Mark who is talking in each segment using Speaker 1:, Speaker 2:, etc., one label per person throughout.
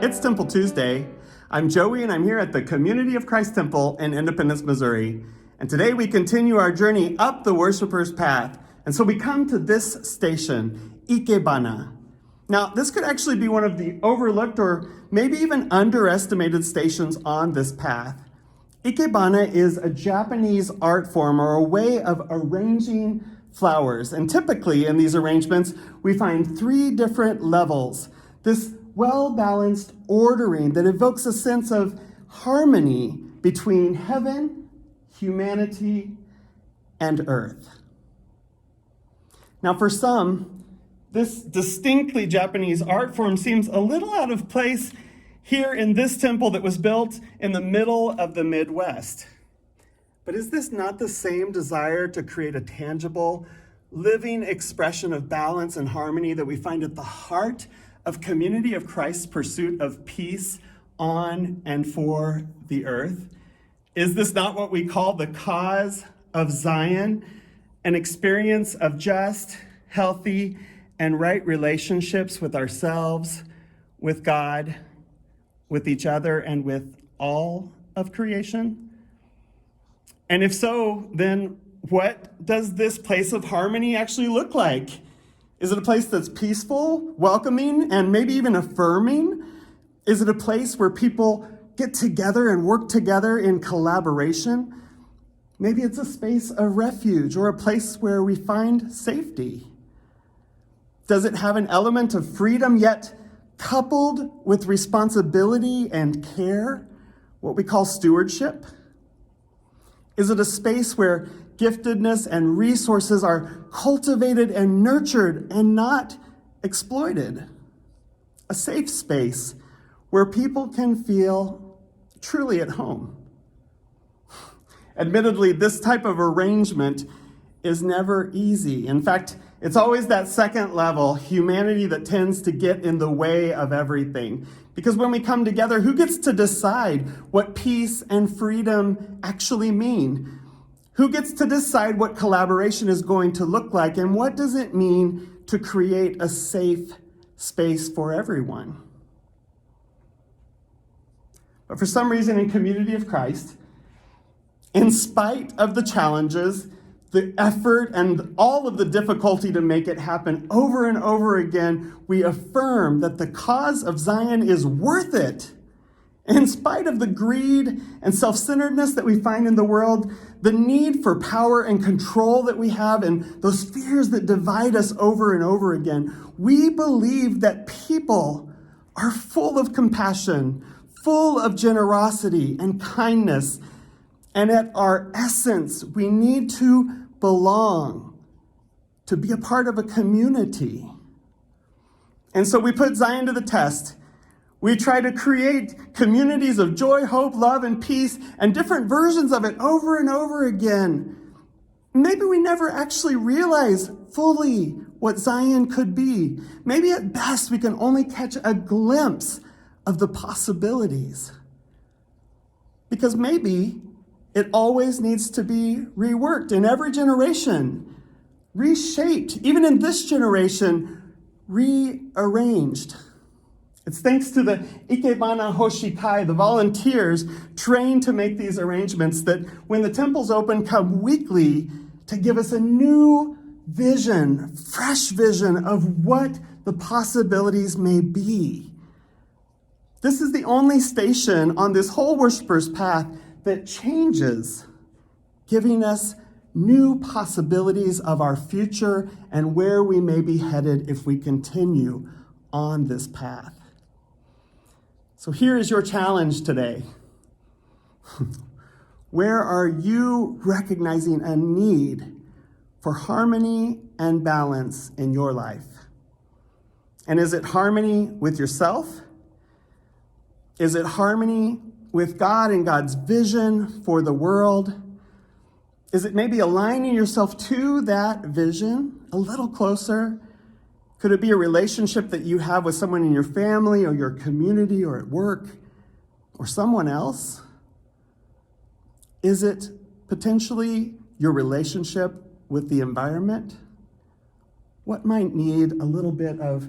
Speaker 1: It's Temple Tuesday. I'm Joey and I'm here at the Community of Christ Temple in Independence, Missouri. And today we continue our journey up the worshiper's path. And so we come to this station, Ikebana. Now, this could actually be one of the overlooked or maybe even underestimated stations on this path. Ikebana is a Japanese art form or a way of arranging flowers. And typically in these arrangements, we find three different levels. This well-balanced ordering that evokes a sense of harmony between heaven, humanity, and earth. Now, for some, this distinctly Japanese art form seems a little out of place here in this temple that was built in the middle of the Midwest. But is this not the same desire to create a tangible, living expression of balance and harmony that we find at the heart of Community of Christ's pursuit of peace on and for the earth? Is this not what we call the cause of Zion, an experience of just, healthy, and right relationships with ourselves, with God, with each other, and with all of creation? And if so, then what does this place of harmony actually look like? Is it a place that's peaceful, welcoming, and maybe even affirming? Is it a place where people get together and work together in collaboration? Maybe it's a space of refuge or a place where we find safety. Does it have an element of freedom yet coupled with responsibility and care, what we call stewardship? Is it a space where giftedness and resources are cultivated and nurtured and not exploited? A safe space where people can feel truly at home. Admittedly, this type of arrangement is never easy. In fact, it's always that second level, humanity, that tends to get in the way of everything. Because when we come together, who gets to decide what peace and freedom actually mean? Who gets to decide what collaboration is going to look like? And what does it mean to create a safe space for everyone? But for some reason in Community of Christ, in spite of the challenges, the effort, and all of the difficulty to make it happen over and over again, we affirm that the cause of Zion is worth it. In spite of the greed and self-centeredness that we find in the world, the need for power and control that we have, and those fears that divide us over and over again, we believe that people are full of compassion, full of generosity and kindness. And at our essence, we need to belong, to be a part of a community. And so we put Zion to the test. We try to create communities of joy, hope, love, and peace, and different versions of it over and over again. Maybe we never actually realize fully what Zion could be. Maybe at best we can only catch a glimpse of the possibilities. Because maybe it always needs to be reworked in every generation, reshaped, even in this generation, rearranged. It's thanks to the Ikebana Hoshikai, the volunteers trained to make these arrangements, that when the temples open, come weekly to give us a new vision, fresh vision of what the possibilities may be. This is the only station on this whole worshiper's path that changes, giving us new possibilities of our future and where we may be headed if we continue on this path. So here is your challenge today. Where are you recognizing a need for harmony and balance in your life? And is it harmony with yourself? Is it harmony with God and God's vision for the world? Is it maybe aligning yourself to that vision a little closer? Could it be a relationship that you have with someone in your family or your community or at work or someone else? Is it potentially your relationship with the environment? What might need a little bit of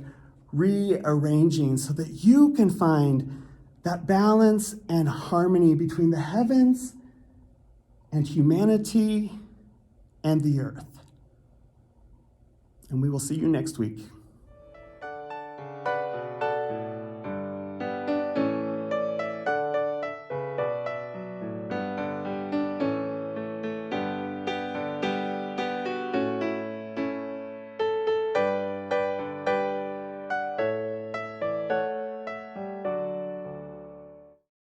Speaker 1: rearranging so that you can find that balance and harmony between the heavens and humanity and the earth. And we will see you next week.